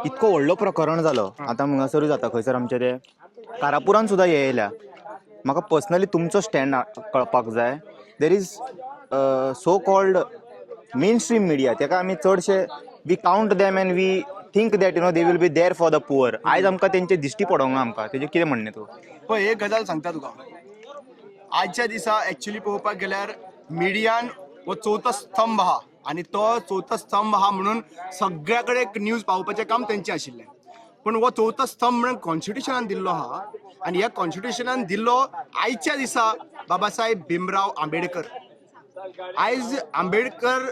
इतको व्हडलो प्रकरण जालो आतां हांगासरूय जाता खंयसर आमचे ते कारापुरान सुद्दां हे येयल्या. म्हाका पर्सनली तुमचो स्टँड कळपाक जाय. There is so called mainstream media, ताका आमी चडशे we count them and we think that they will be there for the poor. आयज आमकां तेंचे दिश्टी पडोंक ना. आमकां तेजें कितें म्हणणें तूं? पळय एक गजाल सांगता तुका, आजच्या दिसा एक्चुअली पळोवपाक गेल्यार मिडियान हो चवथो स्तंभ आहा आनी तो चवथो स्तंभ आहा म्हणून सगळ्या कडेन न्यूज पावोवपाचें काम तेंचें आशिल्लें. पूण हो चवथो स्तंभ म्हणून कॉन्स्टिट्युशनान दिल्लो आहा आनी ह्या कॉन्स्टिट्युशनान दिल्लो आयच्या दिसा बाबासाहेब भीमराव आंबेडकर. आयज आंबेडकर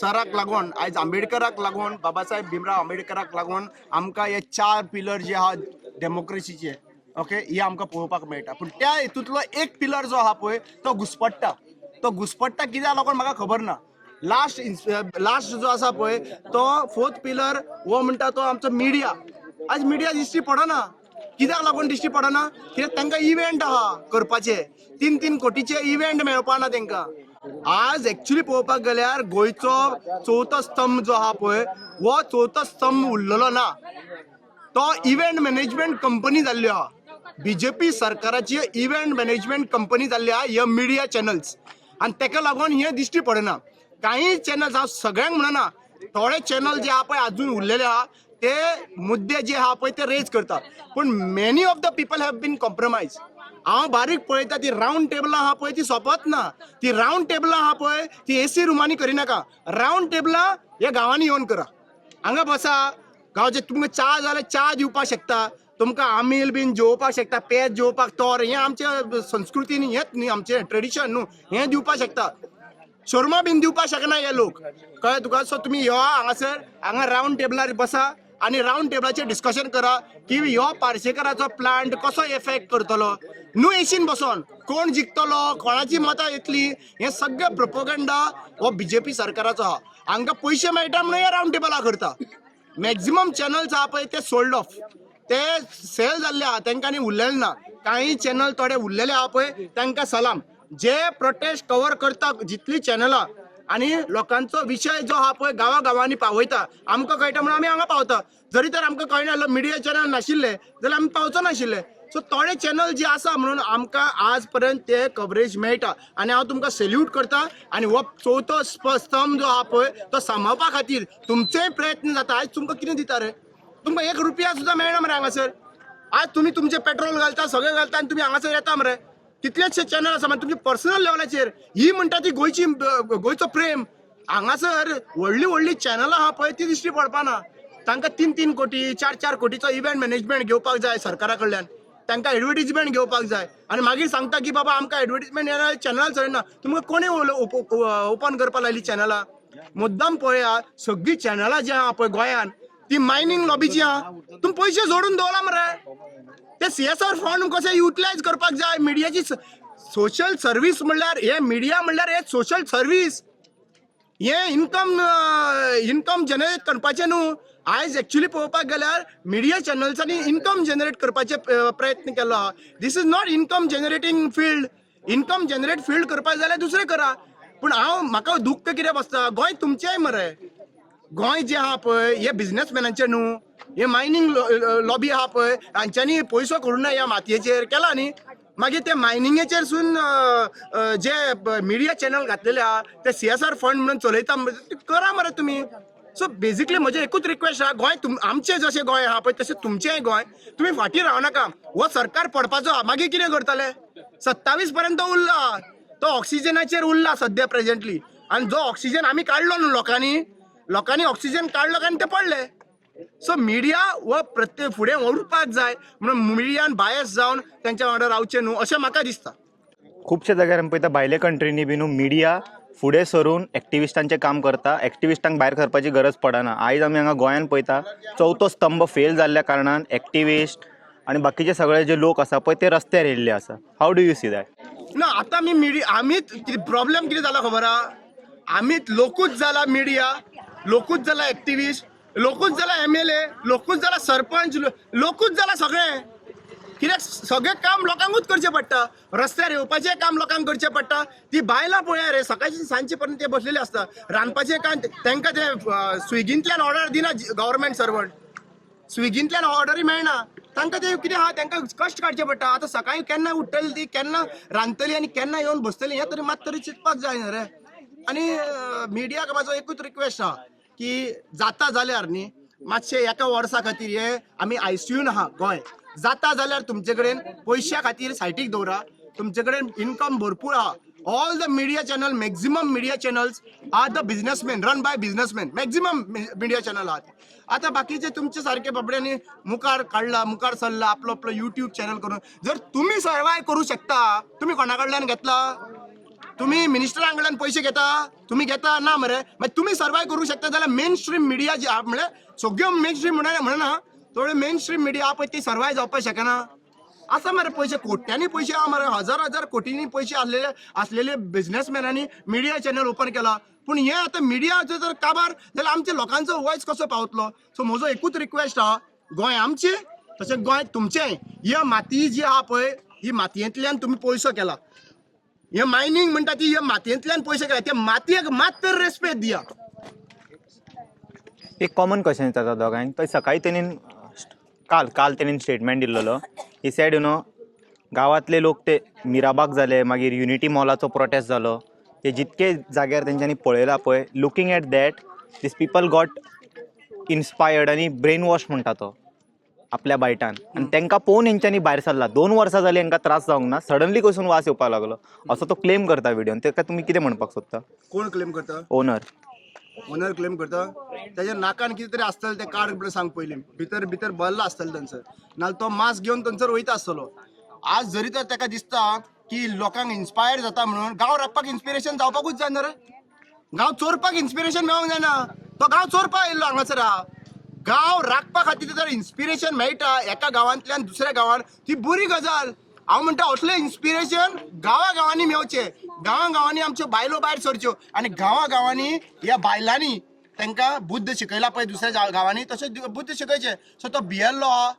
सराक लागून, आयज आंबेडकराक लागून, बाबासाहेब भीमराव आंबेडकराक लागून आमकां हे 4 पिलर जे आहा डेमोक्रेसीचे, ओके, हे आमकां पळोवपाक मेळटा. पूण त्या हितूंतलो एक पिलर जो आहा पळय तो घुसपट्टा. तो घुसपट्टा कित्याक लागून म्हाका खबर ना. लास्ट जो आसा पळय तो 4th पिलर हो म्हणटा तो आमचो मिडिया. आज मिडिया दिश्टी पडना. कित्याक लागून दिश्टी पडना? कित्याक तांकां इव्हेंट आहा करपाचे. 3-3 कोटीचे इव्हेंट मेळपाना तांकां. आज एक्चुअली पळोवपाक गेल्यार गोंयचो चवथो स्तंभ जो आहा पळय हो चवथो स्तंभ उरलेलो ना. तो इव्हेंट मॅनेजमेंट कंपनी जाल्ली आहा. बीजेपी सरकाराची इव्हेंट मॅनेजमेंट कंपनी जाल्ली आहा ह्यो मिडिया चॅनल्स. आनी ताका लागून हे दिश्टी पडना. काही चॅनल्स हांव सगळ्यांक म्हणना, थोडे चॅनल जे आहा पळय अजून उरलेले आहा ते मुद्दे जे आहा पळय ते रेज करता. पूण many of the people have been compromise. हांव बारीक पळयता ती रावंड टेबलां आहा पळय ती सोंपत ना. ती रावंड टेबलां आहा पळय ती एसी रुमांनी करिनाका. रावंड टेबलां हे गांवांनी येवन करा. हांगा बसा, गांवचे तुमकां च्या जाल्यार च्या दिवपाक शकता, तुमकां आमील बीन जेवपाक शकता, पेज जेवपाक तोर, हें आमचे संस्कृतीन हेंच न्ही, आमचें ट्रेडिशन न्हू, हें दिवपाक शकता. शोरमा बीन दिवपाक शकना हे लोक, कळ्ळें तुका? सो तुमी यो हांगासर, हांगा रावंड टेबलार बसा आनी रावंड टेबलाचेर डिस्कशन करा की ह्यो पार्सेकराचो प्लांट कसो इफेक्ट करतलो. न्हू एसीन बसोन कोण जिखतलो, कोणाची मतां येतली, हें सगळें प्रोपोगंडा हो बीजेपी सरकाराचो आहा. हांकां पयशे मेळटा म्हणून हे रावंड टेबलां करता. मॅक्झिमम चॅनल्स आहा पळय ते सोल्ड ऑफ, ते सेल जाल्ले आहा, तांकां आनी उरलेले ना. काही चॅनल थोडे उरलेले आहा पळय तांकां सलाम. जे प्रोटेस्ट कवर करता जितली चॅनलां आनी लोकांचो विशय जो आहा पळय गांवांनी पावयता, आमकां कळटा म्हणून आमी हांगा पावता. जरी तर आमकां कळना मिडिया चॅनल नाशिल्ले जाल्यार आमी पावचो नाशिल्ले. सो थोडे चॅनल जे आसा म्हणून आमकां आज पर्यंत ते कवरेज मेळटा आनी हांव तुमकां सॅल्यूट करता. आनी हो चवथो स्तंभ जो आहा पळय तो सांबाळपा खातीर तुमचेय प्रयत्न जाता. आयज तुमकां कितें दिता रे? तुमकां 1 रुपया सुद्दां मेळना मरे हांगासर. आज तुमी तुमचे पेट्रोल घालता, सगळें घालता आनी तुमी हांगासर येता मरे. कितलेशे चॅनल आसा तुमचे पर्सनल लेवलाचेर. ही म्हणटा ती गोंयचो प्रेम. हांगासर व्हडली चॅनलां आहा पळय ती दिश्टी पडपाना. तांकां 3-3 कोटी 4-4 कोटीचो इव्हेंट मॅनेजमेंट घेवपाक जाय सरकारा कडल्यान. तांकां एडवर्टिजमेंट घेवपाक जाय आनी मागीर सांगता की बाबा आमकां एडवर्टिजमेंट येना, चॅनल चलना. तुमकां कोणें ओपन करपाक लायली चॅनलां? मुद्दाम पळया, सगळीं चॅनलां जी आहा पळय गोंयान ती मायनिंग लॉबीची आहा. तुमी पयशे जोडून दवरला मरे. ते CSR फंड कशे युटिलायज करपाक जाय. मिडियाची सोशल सर्व्हिस म्हणल्यार हे मिडिया म्हणल्यार हे सोशल सर्व्हिस. हे इन्कम जनरेट करपाचें न्हू. आयज एक्चुअली पळोवपाक गेल्यार मिडिया चॅनल्सांनी इन्कम जनरेट करपाचे प्रयत्न केलो आहा. This is not income generating field. Income generate field करपाक जाल्यार दुसरें करा. पूण म्हाका दुख्ख कितें बसता, गोंय तुमचेंय मरे. गोंय जे आहा पळय हे बिझनेसमॅनांचे न्हू. हे मायनिंग लॉबी आहा पळय हांच्यांनी पयसो करूं ना ह्या मातयेचेर केला न्ही. मागीर ते मायनिंगेचेर सून जे मिडिया चॅनल घातलेले आहा ते CSR फंड म्हणून चलयता करा मरे तुमी. सो बेजिकली म्हजें एकूच रिक्वेस्ट आहा, गोंय आमचें जशें गोंय आहा पळय तशें तुमचेंय गोंय. तुमी फाटीं रावनाका. हो सरकार पडपाचो आहा, मागीर कितें करतले? 27 पर्यंत उरला तो ऑक्सिजनाचेर उरला सद्या प्रेझेंटली. आनी जो ऑक्सिजन आमी काडलो न्हू लोकांनी ऑक्सिजन काडलो आनी ते पडले. सो मिडिया हो प्रत्येक फुडें उरपाक जाय म्हणून मिडियान बायस जावन तांच्या वांगडा रावचें न्हू अशें म्हाका दिसता. खुबशे जाग्यार आमी पळयता भायले कंट्रीनी बी मिडिया फुडें सरून एक्टिविस्टांचें काम करता. एक्टिविस्टांक भायर सरपाची गरज पडना. आयज आमी हांगा गोंयान पळयता चवथो स्तंभ फेल जाल्ल्या कारणान एक्टिविस्ट आनी बाकीचे सगळे जे लोक आसा पळय ते रस्त्यार येयल्ले आसा. How do you see that? ना आतां आमीच प्रॉब्लेम कितें जाला खबर आहा? आमीच लोकूच जाला मिडिया, लोकूच जाला एक्टिविस्ट, लोकूच जाला MLA, लोकूच जाला सरपंच, लोकूच जाला सगळें. कित्याक सगळें काम लोकांकूच करचें पडटा. रस्त्यार येवपाचें काम लोकांक करचें पडटा. ती बायलां पळया रे, सकाळची सांजचे पर्यंत ते बसलेले आसता. रांदपाचें काम तांकां ते स्विगींतल्यान ऑर्डर दिना गव्हर्मेंट सर्वंट. स्विगींतल्यान ऑर्डरी मेळना तांकां ते कितें आहा तांकां कश्ट काडचे पडटा आतां सकाळीं केन्ना उठटली ती केन्ना रांदतली आनी केन्ना येवन बसतली हें तरी मात तरी चिंतपाक जाय न्ही रे आनी मिडियाक म्हाजो एकूच रिक्वेस्ट आहा की जाता जाल्यार न्ही मातशे एका वर्सा खातीर हे आमी आयसीयून आहा गोंय जाता जाल्यार तुमचे कडेन पयशा खातीर सायटीक दवरा तुमचे कडेन इन्कम भरपूर आहा all the media channel maximum media channels are the businessman run by businessman maximum media channel आहात आता बाकीचे तुमचे सारखे बाबड्यांनी मुखार काढला मुखार सरला आपलो आपलो युट्यूब चॅनल करून जर तुम्ही सर्वाय करू शकता तुम्ही कोणा कडल्यान घेतला तुम्ही मिनिस्टरां कडल्यान पयशे घेता तुम्ही घेता ना मरे मागीर तुम्ही सर्वाय करू शकता जाल्यार मेन स्ट्रीम मिडिया जी आहा म्हणजे सगळ्यो मेन स्ट्रीम म्हणना थोडे मेन स्ट्रीम मिडिया आहा पळय ती सर्वाय जावपाक शकना आसा मरे पयशे कोट्यांनी पयशे आहा मरे हजार हजार कोटींनी पयशे असलेले बिझनेसमॅनांनी मिडिया चॅनल ओपन केला पूण हे आतां मिडियाचो जर काबार जाल्यार आमच्या लोकांचो वॉयस कसो पावतलो सो म्हजो एकूच रिक्वेस्ट आहा गोंय आमचें तशें गोंय तुमचें ही माती जी आहा पळय ही मातयेंतल्यान तुमी पयसो केला हे मायनिंग म्हणटा ती हे मातयेंतल्यान पयशे केला त्या मातयेक मात तर रेस्पेक्ट दिया एक कॉमन क्वेश्चन येता दोगांक तर सकाळी तेणीन काल तेणीन स्टेटमेंट दिल्लो ही सॅड गांवांतले लोक ते मिराबाग जाले मागीर युनिटी मॉलाचो प्रोटेस्ट जालो हे जितके जाग्यार तेंच्यांनी पळयला पळय looking at that these people got inspired आनी ब्रेन वॉश म्हणटा तो आपल्या बायटान आनी तांकां पळोवन हेंच्यांनी भायर सरला 2 वर्सां जालीं हांकां त्रास जावंक ना सडनली कसून वास येवपाक लागलो असो तो क्लेम करता व्हिडिओन ताका तुमी कितें म्हणपाक सोदता कोण क्लेम करता ओनर क्लेम करता त्याच्या नाकान कितें तरी आसतलें तें कार्ड सांग पयलीं भितर भितर बल्ला आसतलें थंयसर नाल्यार तो मास्क घेवन थंयसर वयता आसतलो आज जरी तर ताका दिसता की लोकांक इन्स्पायर जाता म्हणून गांव राखपाक इन्स्पिरेशन जावपाकूच जाय ना रे गांव चोरपाक इन्स्पिरेशन मेळोंक जायना तो गांव चोरपाक येयल्लो हांगासर गांव राखपा खातीर जर इन्स्पिरेशन मेळटा एका गांवांतल्यान दुसऱ्या गांवांत ती बरी गजाल हांव म्हणटा असलें इन्स्पिरेशन गांवांनी मेळचें गांवांनी आमच्यो बायलो भायर सरच्यो आनी गांवांनी ह्या बायलांनी तांकां बुद्ध शिकयला पळय दुसऱ्या गांवांनी तशें बुद्ध शिकयचें सो तो भियेल्लो आहा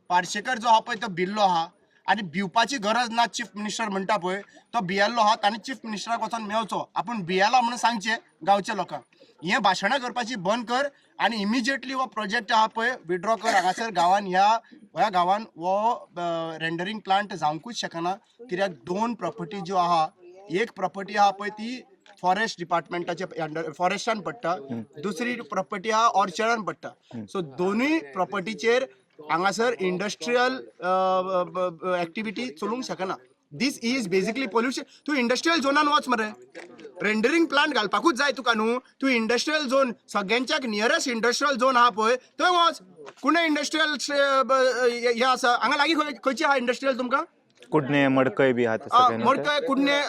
पार्सेकर जो आहा पळय तो भिल्लो आहा आनी भिवपाची गरज ना चीफ मिनिस्टर म्हणटा पळय तो भियेल्लो आहा ताणें चीफ मिनिस्टराक वचोन मेळचो आपूण भियेला म्हणून सांगचें गांवच्या लोकांक हे भाशणां करपाची बंद कर आनी इमिजिएटली हो प्रोजेक्ट आहा पळय विड्रॉ कर हांगासर गांवान ह्या गांवान हो रेंडरींग प्लांट जावंकूच शकना कित्याक 2 प्रॉपर्टी ज्यो आहा एक प्रॉपर्टी आहा पळय ती फॉरेस्ट डिपार्टमेंटाचे फॉरेस्टान पडटा दुसरी प्रॉपर्टी आहा ऑर्चर्डान पडटा सो दोनूय प्रॉपर्टीचेर हांगासर इंडस्ट्रियल एक्टिविटी चलूंक शकना दिस इज बेसिकली पोल्युशन तूं इंडस्ट्रियल झोनान वच मरे रेंडरींग प्लांट घालपाकूच जाय तुका न्हू तूं इंडस्ट्रियल झोन सगळ्यांच्याक नियरस्ट इंडस्ट्रियल झोन आहा पळय थंय वच कुणा इंडस्ट्रियल हे आसा हांगा लागीं खंयची आहा इंडस्ट्रियल तुमकां कुडणे मडकय बी आहा मडकय कुडणे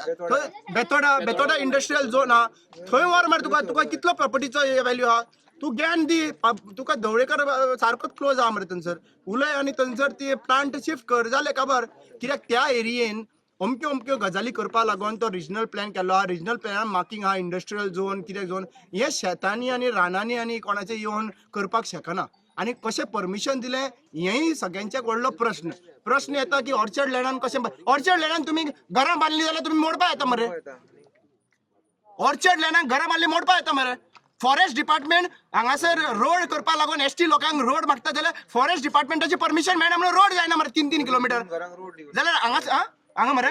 बेतोडा इंडस्ट्रियल झोन आहा थंय व्हर मरे तुका कितलो प्रॉपर्टीचो वॅल्यू आहा तूं ज्ञान दी तुका धवळेकर सारकोच क्लोज आहा मरे थंयसर उलय आनी थंयसर ती प्लांट शिफ्ट कर जालें काबार कित्याक त्या एरियेन अमक्यो गजाली करपा लागून तो रिजनल प्लॅन केल्लो आहा रिजनल प्लॅनान मार्किंग आहा इंडस्ट्रियल झोन कितें झोन हे शेतांनी आनी रानांनी आनी कोणाचे येवन करपाक शकना आनी कशें परमिशन दिलें हेंय सगळ्यांच्याक व्हडलो प्रश्न येता की ऑर्चर्ड लँडान कशें ऑर्चर्ड लँडान तुमी घरां बांदली जाल्यार तुमी मोडपा येता मरे ऑर्चर्ड लँडान घरां बांदली मोडपा येता मरे फॉरेस्ट डिपार्टमेंट हांगासर रोड करपा लागून एसटी लोकांक रोड मागता जाल्यार फॉरेस्ट डिपार्टमेंटाची परमिशन मेळना म्हणून रोड जायना मरे 3-3 किलोमिटर जाल्यार हांगा मरे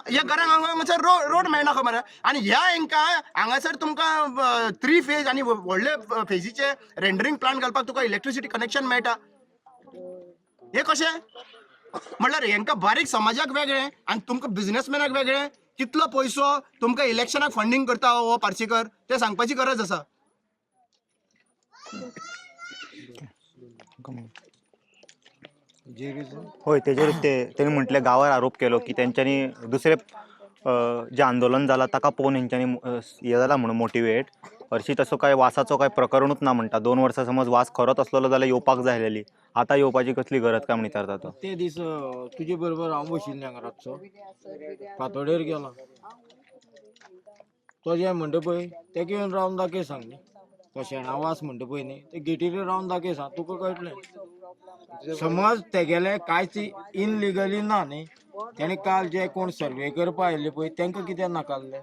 ह्या घरांक हांगासर रोड मेळना खंय मरे आनी ह्या हांकां हांगासर तुमकां 3 फेज आनी व्हडले फेजीचे रेंडरींग प्लांट घालपाक तुका इलेक्ट्रिसिटी कनेक्शन मेळटा हे कशें म्हणल्यार हांकां बारीक समाजाक वेगळें आनी तुमकां बिझनेसमॅनाक वेगळें कितलो पयसो तुमकां इलेक्शनाक फंडींग करता हो पार्सेकर ते सांगपाची गरज आसा होय तेजेर तेणी म्हटले गांवार आरोप केलो की तेंच्यांनी दुसरे जे आंदोलन जालां ताका पळोवन हेंच्यांनी हे जाला म्हणून मोटिवेट हरशीं तसो काय वासाचो काय प्रकरणूच ना म्हणटा 2 वर्सां समज वास खरोच असलो जाल्यार येवपाक जाय आसलेली आतां येवपाची कसली गरज काय म्हणून विचारता तो ते दीस तुजे बरोबर हांव बशिल्लें हांगा रातचो फातोडेर गेलो तो जे म्हणटा पळय तेका येवन रावन दाखय सांग न्ही तो शेणा वास म्हणटा पळय न्ही ते गेटीर रावन दाखय सांग तुका कळटलें समज तेगेले कांयच इनलिगली ना न्ही तेणे काल जे कोण सर्वे करपा आयिल्ले पळय तांकां कित्याक नाकारले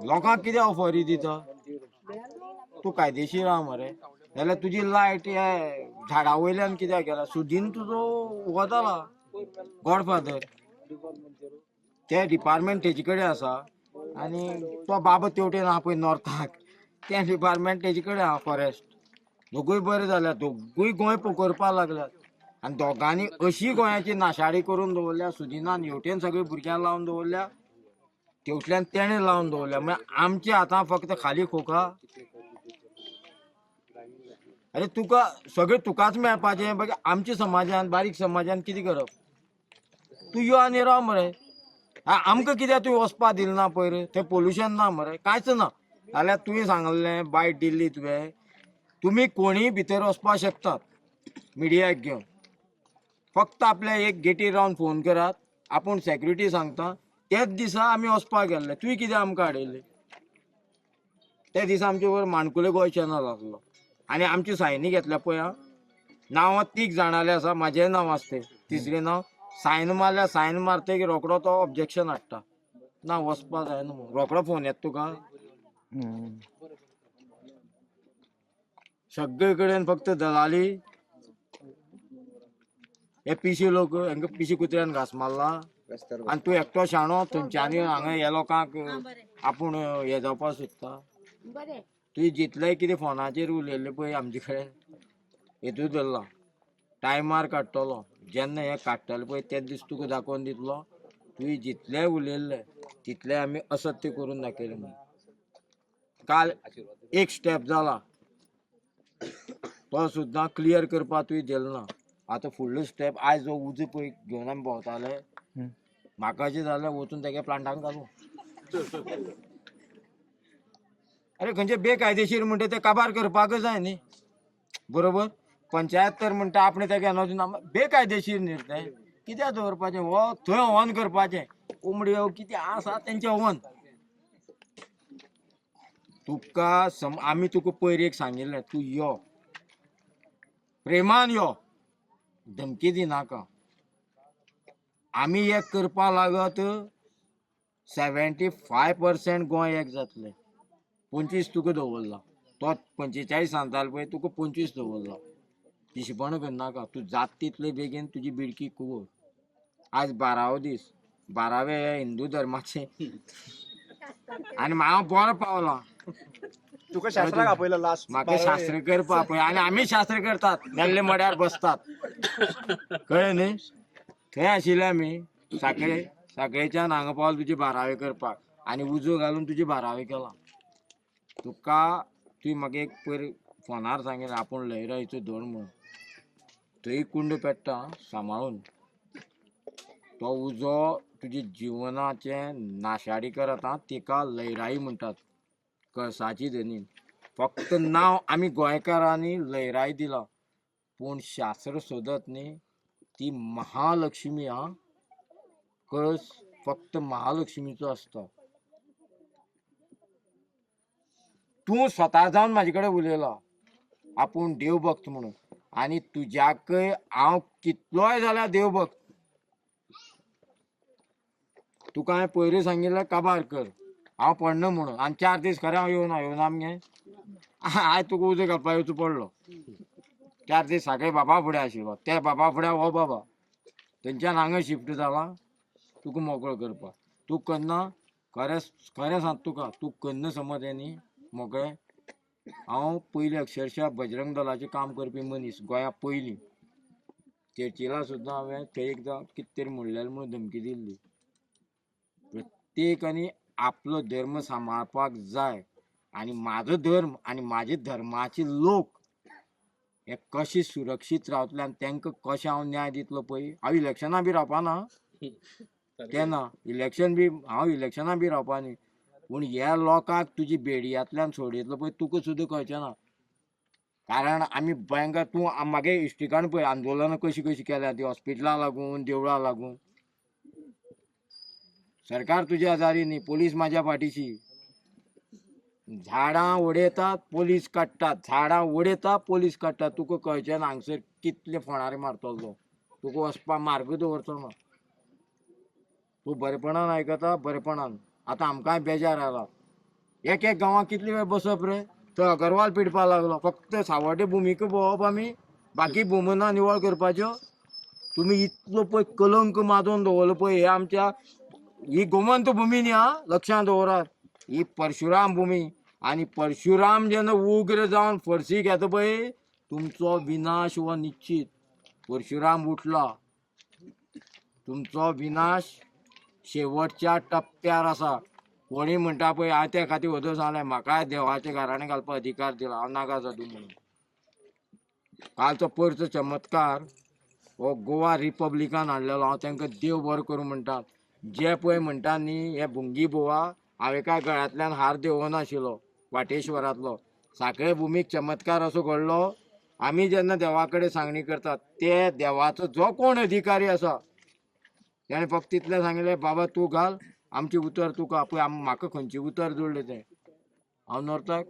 लोकांक कितें ऑफरी दिता तूं कायदेशीर आहा मरे जाल्यार तुजी लायट झाडा वयल्यान कित्याक गेला सुदीन तुजो वताला गॉडफादर ते डिपार्टमेंट तेजे कडेन आसा आनी तो बाबा तेवटेन आहा पळय नॉर्थाक ते डिपार्टमेंट तेजे कडेन आहा फॉरेस्ट दोगूय बरें जाल्यात दोगूय गोंय पोखरपा लागल्यात आनी दोगांनी अशी गोंयाची नाशाडी करून दवरल्या सुदिनान हेवटेन सगळीं भुरग्यां लावन दवरल्या तेवटल्यान तेणें लावन दवरल्या म्हळ्यार आमच्या हातां फक्त खाली खोका अरे तुका सगळें तुकाच मेळपाचें बाकी आमच्या समाजान बारीक समाजान कितें करप तूं यो आनी राव मरे आमकां कित्याक तुवें वचपा दिलें ना पयर थंय पोल्युशन ना मरे कांयच ना जाल्यार तुवें सांगलें बायट दिल्ली तुवें तुमी कोणीय भितर वचपाक शकतात मिडियाक घेवन फक्त आपल्या एक गेटीर रावन फोन करात आपूण सेक्युरिटी सांगता तेच दिसा आमी वचपाक गेल्ले तुवें कितें आमकां हाडयलें त्या दिसा आमचे वर माणकुले गोंय चॅनल आसलो आनी आमची सायनी घेतल्या पळय आं नांवां तीग जाणाले आसा म्हाजें नांव आसता तिसरें नांव सायन मारल्या सायन मारतकीर रोकडो तो ऑब्जेक्शन हाडटा ना वचपा जायना म्हणून रोकडो फोन येता तुका सगळे कडेन फक्त दलाली हे पिशी लोक हांकां पिशी कुत्र्यान घास मारला आनी तूं एकटो शाणो थंयच्यांनी हांगा हे लोकांक आपूण हे जावपाक सोदता तुवें जितलें कितें फोनाचेर उलयल्लें पळय आमचे कडेन हेतूं धरला टायमार काडटलो जेन्ना हें काडटलें पळय तेच दीस तुका दाखोवन दितलो तुवें जितलें उलयल्लें तितलें आमी असत्य करून दाखयलें म्हणून काल एक स्टेप जाला तो सुद्दां क्लियर करपाक तुवें दिलो ना आतां फुडलो स्टेप आयज जो उजो पळय घेवन आमी भोंवताले म्हाका अशें जाल्यार वचून तेगे प्लांटाक घालूं अरे खंयचे बेकायदेशीर म्हणटा ते काबार करपाक जाय न्ही बरोबर पंचायत तर म्हणटा आपणें तेगे एनर्जी बेकायदेशीर न्ही तें कित्याक दवरपाचें हो थंय हवन करपाचें कोंबड्यो कितें आसा तेंचें हवन तुका आमी तुका पयर एक सांगिल्लें तूं यो प्रेमान यो धमकी दिनाका आमी एक करपा लागत 75% गोंय एक जातलें 25 तुका दवरला तो 45 सांगतालो पळय तुका 25 दवरला हिशपण करनाका तूं जात तितले बेगीन तुजी बिडकी कुंवर आज 12वो दीस 12वें हे हिंदू धर्माचें आनी हांव बरो पावला तुका शास्त्राक आपयला लास्ट म्हाका शास्त्र करपा पळय आनी आमी शास्त्र करतात मेल्ले मड्यार बसतात कळ्ळें न्ही थंय आशिल्ले आमी साखळेच्यान हांगा पावले तुजी 12वी करपाक आनी उजो घालून तुजी 12वी केला तुका तुवें म्हाका एक पयर फोनार सांगिल्लें आपूण लयराईचो धोंड म्हणून थंय कुंड पेट्टा सांबाळून तो उजो तुजे जिवनाचें नाशाडी करत तिका लयराई म्हणटात कळसाची धनी फक्त नांव आमी गोंयकारांनी लयराई दिला पूण शास्त्र सोदत न्ही ती महालक्ष्मी हा कळस फक्त महालक्ष्मीचो आसता तूं स्वता जावन म्हाजे कडेन उलयला आपूण देवभक्त म्हणून आनी तुज्याकय हांव कितलोय जाल्यार देवभक्त तुका हांवें पयलीं सांगिल्लें काबार कर हांव पडना म्हणून आनी 4 दीस खरें हांव येवना मगे आयज तुका उजो घालपाक येवचो पडलो 4 दीस सगळे बाबा फुडें आशिल्लो त्या बाबा फुडें हो बाबा थंयच्यान हांगा शिफ्ट जाला तुका मोकळो करपाक तूं करना खरें सांग तुका तूं करना समज हें न्ही मोकळें हांव पयलीं अक्षरशा बजरंग दलाचें काम करपी मनीस गोंया पयलीं चर्चिला सुद्दां हांवें थंय एकदां कितें तरी म्हणलेलें म्हणून धमकी दिल्ली प्रत्येकानी आपलो धर्म सांबाळपाक जाय आनी म्हाजो धर्म आनी म्हाजे धर्माचे लोक हे कशे सुरक्षीत रावतले आनी तांकां कशें हांव न्याय दितलो पळय हांव इलेक्शनां बी रावपाना तेन्ना हांव इलेक्शनां बी रावपा न्ही पूण ह्या लोकांक तुजी बेडयांतल्यान सोडयतलो पळय तुका सुद्दां कळचें ना कारण आमी भयंकर तूं म्हागे इश्टिकान पळय आंदोलनां कशीं केल्या ती हॉस्पिटलां लागून देवळां लागून सरकार तुज्या आजारी न्ही पोलीस म्हाज्या फाटीशी झाडां उडयतात पोलीस काडटात झाडां उडयता पोलीस काडटात तुका कळचें ना हांगसर कितले फोणारे मारतलो तुका वचपा मार्ग दवरचो ना तूं बरेपणान आयकता बरेपणान आतां आमकांय बेजार आयला एक गांवांत कितले वेळ बसप रे तो अगरवाल पिडपा लागलो फक्त सावड्डे भुमीक भोंवप आमी बाकी भुमना निवळ करपाच्यो. तुम्ही इतलो पळय कलंक माजून दवरलो पळय हे आमच्या ही गोमंत भुमी न्ही हा लक्षांत दवरात. ही परशुराम भुमी आणि परशुराम जेन्ना उग्र जावन फरशी घेता पळय तुमचो विनाश हो निश्चित. परशुराम उठला तुमचो विनाश शेवटच्या टप्प्यार आसा. कोणी म्हणटा पळय हांव त्या खातीर वदो सांगलें म्हाका देवाच्या घराणें घालपाक अधिकार दिला हांव नाका जादू म्हणून. कालचो परचो चमत्कार हो गोवा रिपब्लिकान हाडलेलो हांव तांकां देव बरो करूं म्हणटा. जे पळय म्हणटा न्ही हे भुंगी बोवा हांवें काय गळ्यांतल्यान हार देवनाशिल्लो वाटेश्वरांतलो. साखळे भुमीक चमत्कार असो घडलो. आमी जेन्ना देवा कडेन सांगणी करतात ते देवाचो जो कोण अधिकारी आसा ताणें फक्त इतलें सांगलें बाबा तूं घाल आमचें उतर तुका पळय म्हाका खंयचें उतर जोडलें तें. हांव नॉर्थाक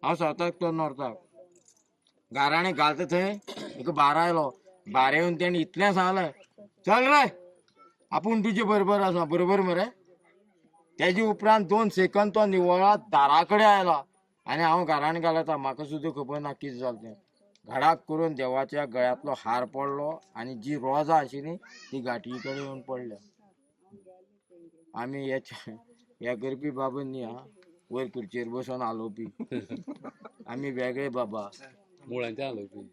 हांव सावथाक तो नॉर्थाक गाराणें घालता थंय एक भार आयलो. भार येवन तेणें इतलें सांगलें चल रे आपूण तुजे बरोबर आसा बरोबर मरे. तेजे उपरांत 2 सेकंद तो निवळा दारा कडेन आयला आनी हांव घरान घालता म्हाका सुद्दां खबर ना कितें जालें तें. घडाक करून देवाच्या गळ्यांतलो हार पडलो आनी जी रोजां आशिल्लीं ती गांठी कडेन येवन पडल्या. आमी हे करपी बाबा न्ही हा वयर खुर्चेर बसून हालोवपी आमी वेगळे बाबा मुळांच्या हालोवपी.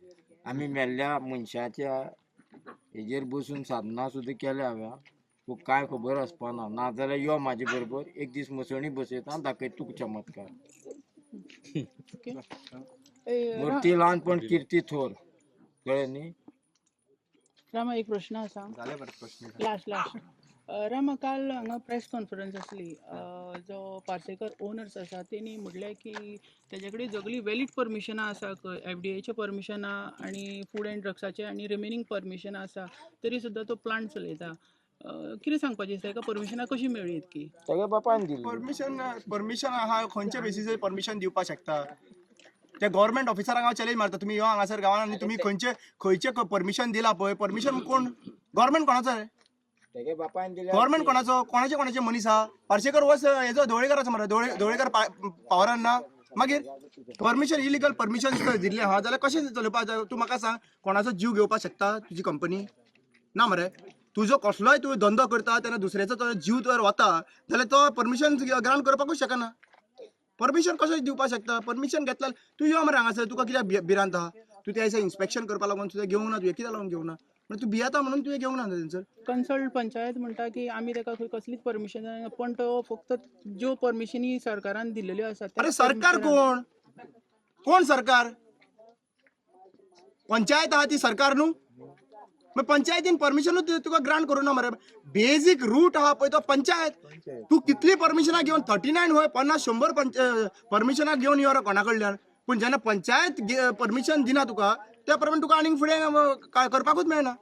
आमी मेल्ल्या मनशाच्या हेजेर बसून साधना सुद्दां केल्या हांवें. तुका कांय खबर आसपाना नाजाल्यार यो म्हाजे बरोबर एक दीस मसणी बसयता दाखयता तुका चमत्कार. मूर्ती ल्हान पण किर्ती थोर कळ्ळें न्ही. रामा एक प्रश्न आसा लास्ट रामा काल हांगा प्रेस कॉन्फरन्स आसली जो पार्सेकर ओनर्स आसा तेणी म्हटलें की तेजे कडेन सगळी वॅलीड परमिशनां आसा FDA परमिशनां आनी फूड एंड ड्रग्साचे आनी रिमेनींग परमिशनां आसा तरी सुद्दां तो प्लांट चलयता. कितें सांगपाचें ताका परमिशनां कशी मेळ्ळी इतकी. तेगे बापायन दिली. परमिशन आहा खंयच्या बेसिसार परमिशन दिवपाक शकता ते गव्हर्मेंट ऑफिसरांक हांव चॅलेंज मारता. तुम्ही यो हांगासर गांवांत आनी तुमी खंयचे परमिशन दिला पळय परमिशन कोण गव्हर्मेंट कोणाचो रे. तेगे बापायन दिली. गव्हर्मेंट कोणाचो कोणाचे मनीस आहा. पार्सेकर वस हेजो धवळेकराचो मरे धवळेकर पावरान ना. मागीर परमिशन इलिगल परमिशन दिल्ले आहा जाल्यार कशें चलोवपाक जाय. तूं म्हाका सांग कोणाचो जीव घेवपाक शकता तुजी कंपनी ना मरे. तुजो कसलोय तूं धंदो करता तेन्ना दुसऱ्याचो तो जीव तर वता जाल्यार तो परमिशन ग्रांट करपाकूच शकना. परमिशन कशें दिवपाक शकता. परमिशन घेतल्यार तूं यो मरे हांगासर तुका कित्याक भिरांत आहा. तूं त्या दिसा इन्स्पेक्शन करपा लागून सुद्दां घेवंक ना तुवें कित्याक लागून घेवंक ना म्हणजे तूं भियेता म्हणून तुवें घेवंक ना थंयसर. कन्सल्ट पंचायत म्हणटा की आमी ताका खंय कसलीच परमिशन दिना पण तो फक्त ज्यो परमिशनी सरकारान दिल्ल्यो आसात. अरे सरकार कोण सरकार पंचायत आहा ती सरकार न्हू. मग पंचायतीन परमिशनूच तुका ग्रांट करूं ना मरे. बेजीक रूट आहा पळय तो पंचायत. तूं कितली परमिशनां घेवन 39 होय 50-100 परमिशनां घेवन यो रे कोणा कडल्यान. पूण जेन्ना पंचायत परमिशन दिना तुका त्या प्रमाणे तुका आनीक फुडें करपाकूच मेळना.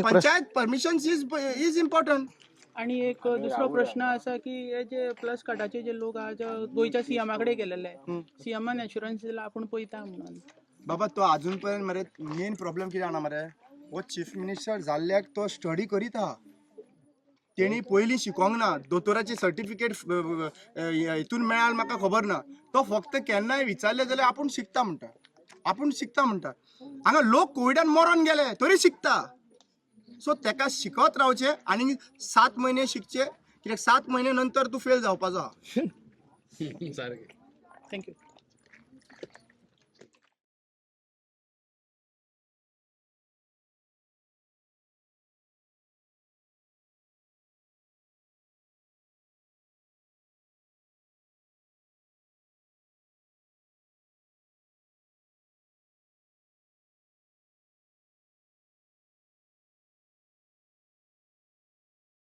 Panchayat permission is important. आणि एक दुसरो प्रश्न आसा की हे जे प्लस कार्डाचे जे लोक आहा जे गोंयच्या सीएमा कडेन गेलेले सीएमान एश्युरन्स दिला आपूण पळयता म्हणून. बाबा तो अजून पर्यंत मरे मेन प्रॉब्लेम कितें जाणा मरे हो चीफ मिनिस्टर जाल्ल्याक तो स्टडी करीत आहा. तेणी पयलीं शिकोंक ना. दोतोराची सर्टिफिकेट हितून मेळ्ळां म्हाका खबर ना. तो फक्त केन्नाय विचारले जाल्यार आपूण शिकता म्हणटा. हांगा लोक कोविडान मरोन गेले तरी शिकता. सो तेका शिकत रावचे आनी 7 म्हयने शिकचे कित्याक 7 म्हयने नंतर तूं फेल जावपाचो आहा. सारकें. थँक्यू.